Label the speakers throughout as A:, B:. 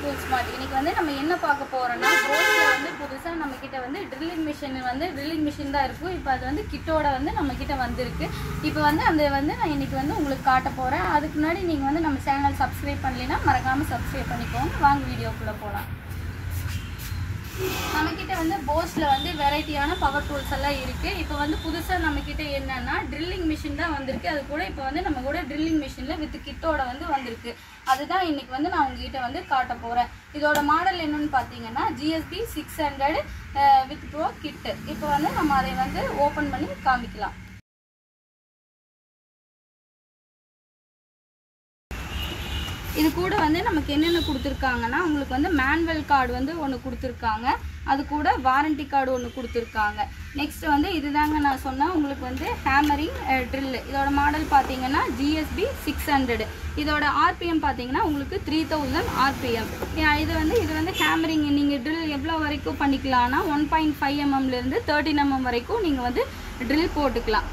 A: Tool smart. இன்னைக்கு வந்து நம்ம என்ன பார்க்க போறோம்னா, ரோட்ல வந்து புதுசா நம்ம கிட்ட வந்து ட்ரில்லிங் மிஷின் தான் இருக்கும். இப்போ அது வந்து கிட்டோட வந்து நம்ம கிட்ட வந்திருக்கு. இப்போ வந்து அந்த வந்து நான் இன்னைக்கு வந்து உங்களுக்கு காட்ட போறேன். அதுக்கு முன்னாடி நீங்க வந்து நம்ம சேனல் சப்ஸ்கிரைப் பண்ணலைன்னா மறக்காம சப்ஸ்கிரைப் பண்ணிக்கோங்க. வாங்க வீடியோக்குள்ள போலாம். நம்ம கிட்ட வந்து போஸ்ல வந்து வெரைட்டியான பவர் டூல்ஸ் எல்லாம் இருக்கு. இப்போ வந்து புதுசா நம்ம கிட்ட என்னன்னா ட்ரில்லிங் மிஷின் தான் வந்திருக்கு. அது கூட இப்போ வந்து நம்ம கூட ட்ரில்லிங் மிஷின்ல வித் கிட்டோட வந்து வந்திருக்கு. அதுதான் இன்னைக்கு வந்து நான் உங்ககிட்ட வந்து காட்ட போறேன். இதோட மாடல் என்னன்னு பாத்தீங்கன்னா GSB 600 வித் ப்ரோ கிட். இப்போ வந்து நம்ம அதை வந்து ஓபன் பண்ணி காமிக்கலாம். இது கூட வந்து நமக்கு என்னென்ன கொடுத்துருக்காங்கன்னா, உங்களுக்கு வந்து மேனுவல் கார்டு வந்து ஒன்று கொடுத்துருக்காங்க. அது கூட வாரண்டி கார்டு ஒன்று கொடுத்துருக்காங்க. நெக்ஸ்ட் வந்து இதுதாங்க நான் சொன்னேன் உங்களுக்கு வந்து ஹேமரிங் ட்ரில். இதோட மாடல் பார்த்தீங்கன்னா GSB 600. இதோட RPM பார்த்தீங்கன்னா உங்களுக்கு 3000 RPM. இது வந்து ஹேமரிங் நீங்கள் ட்ரில் எவ்வளோ வரைக்கும் பண்ணிக்கலாம்னா 1.5 mmலேருந்து 13 mm வரைக்கும் நீங்கள் வந்து ட்ரில் போட்டுக்கலாம்.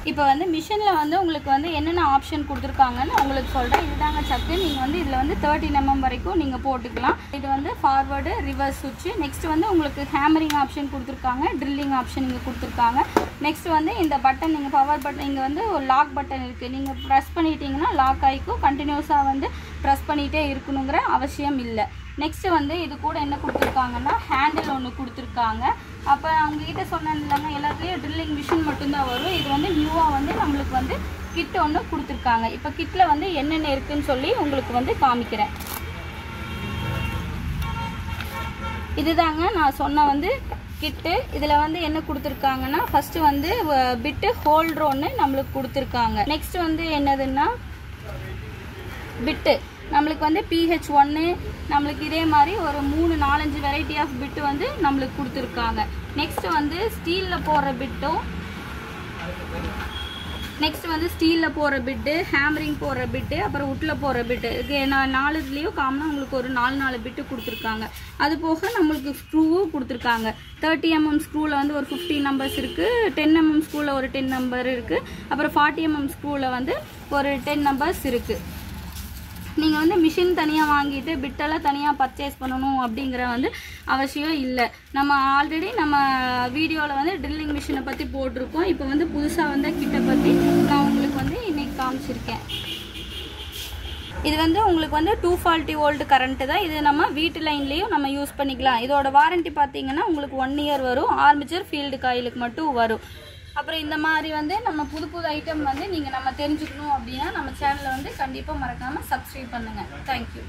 A: இப்போ வந்து மிஷினில் வந்து உங்களுக்கு வந்து என்னென்ன ஆப்ஷன் கொடுத்துருக்காங்கன்னு உங்களுக்கு சொல்கிறேன். இதுதாங்க சக்கு. நீங்கள் வந்து இதில் வந்து 13 mm வரைக்கும் நீங்கள் போட்டுக்கலாம். இது வந்து ஃபார்வர்டு ரிவர்ஸ் சுவிட்சு. நெக்ஸ்ட் வந்து உங்களுக்கு ஹேமரிங் ஆப்ஷன் கொடுத்துருக்காங்க, ட்ரில்லிங் ஆப்ஷன் இங்கே கொடுத்துருக்காங்க. நெக்ஸ்ட் வந்து இந்த பட்டன் நீங்கள் பவர் பட்டன் இங்கே வந்து ஒரு லாக் பட்டன் இருக்குது. நீங்கள் ப்ரெஸ் பண்ணிட்டீங்கன்னா லாக் ஆகிக்கும். கண்டினியூஸாக வந்து ப்ரெஸ் பண்ணிகிட்டே இருக்கணுங்கிற அவசியம் இல்லை. நெக்ஸ்ட் வந்து இது கூட என்ன கொடுத்துருக்காங்கன்னா ஹேண்டில் ஒன்று கொடுத்துருக்காங்க. அப்போ அவங்ககிட்ட சொன்னேன் இல்லைங்க, எல்லாத்துலேயும் ட்ரில்லிங் மிஷின் மட்டும்தான் வரும். இது வந்து நியூவாக வந்து நம்மளுக்கு வந்து கிட் ஒன்று கொடுத்துருக்காங்க. இப்போ கிட்டில் வந்து என்னென்ன இருக்குதுன்னு சொல்லி உங்களுக்கு வந்து காமிக்கிறேன். இதுதாங்க நான் சொன்ன வந்து கிட்டு. இதில் வந்து என்ன கொடுத்துருக்காங்கன்னா ஃபஸ்ட்டு வந்து பிட்டு ஹோல்டர் ஒன்று நம்மளுக்கு கொடுத்துருக்காங்க. நெக்ஸ்ட் வந்து என்னதுன்னா பிட்டு நம்மளுக்கு வந்து PH1 நம்மளுக்கு இதே மாதிரி ஒரு 3-4-5 வெரைட்டி ஆஃப் பிட்டு வந்து நம்மளுக்கு கொடுத்துருக்காங்க. நெக்ஸ்ட் வந்து ஸ்டீலில் போடுற பிட்டு, ஹேமரிங் போடுற பிட்டு, அப்புறம் உட்டில் போடுற பிட்டு. நான் 4 இதுலேயும் காமனாக உங்களுக்கு ஒரு 4 பிட்டு கொடுத்துருக்காங்க. அது போக நம்மளுக்கு ஸ்க்ரூவும் கொடுத்துருக்காங்க. 30 mm ஸ்க்ரூவில் வந்து ஒரு 15 நம்பர்ஸ் இருக்குது. 10 mm ஸ்க்ரூவில் ஒரு 10 நம்பர் இருக்குது. அப்புறம் 40 mm ஸ்க்ரூவில் வந்து ஒரு 10 நம்பர்ஸ் இருக்குது. நீங்கள் வந்து மிஷின் தனியாக வாங்கிட்டு பிட்டெல்லாம் தனியாக பர்ச்சேஸ் பண்ணணும் அப்படிங்கிற வந்து அவசியம் இல்லை. நம்ம ஆல்ரெடி நம்ம வீடியோவில் வந்து ட்ரில்லிங் மிஷினை பற்றி போட்டிருக்கோம். இப்போ வந்து புதுசாக வந்து கிட்ட பற்றி நான் உங்களுக்கு வந்து இன்றைக்கி காமிச்சிருக்கேன். இது வந்து உங்களுக்கு வந்து 240 volt கரண்ட்டு தான். இது நம்ம வீட்டு லைன்லேயும் நம்ம யூஸ் பண்ணிக்கலாம். இதோட வாரண்ட்டி பார்த்தீங்கன்னா உங்களுக்கு 1 year வரும். ஆர்மேச்சர் ஃபீல்டு காயிலுக்கு மட்டும் வரும். அப்புறம் இந்த மாதிரி வந்து நம்ம புது ஐட்டம் வந்து நீங்கள் நம்ம தெரிஞ்சுக்கணும் அப்படின்னா நம்ம சேனலை வந்து கண்டிப்பாக மறக்காமல் சப்ஸ்கிரைப் பண்ணுங்கள். தேங்க்யூ.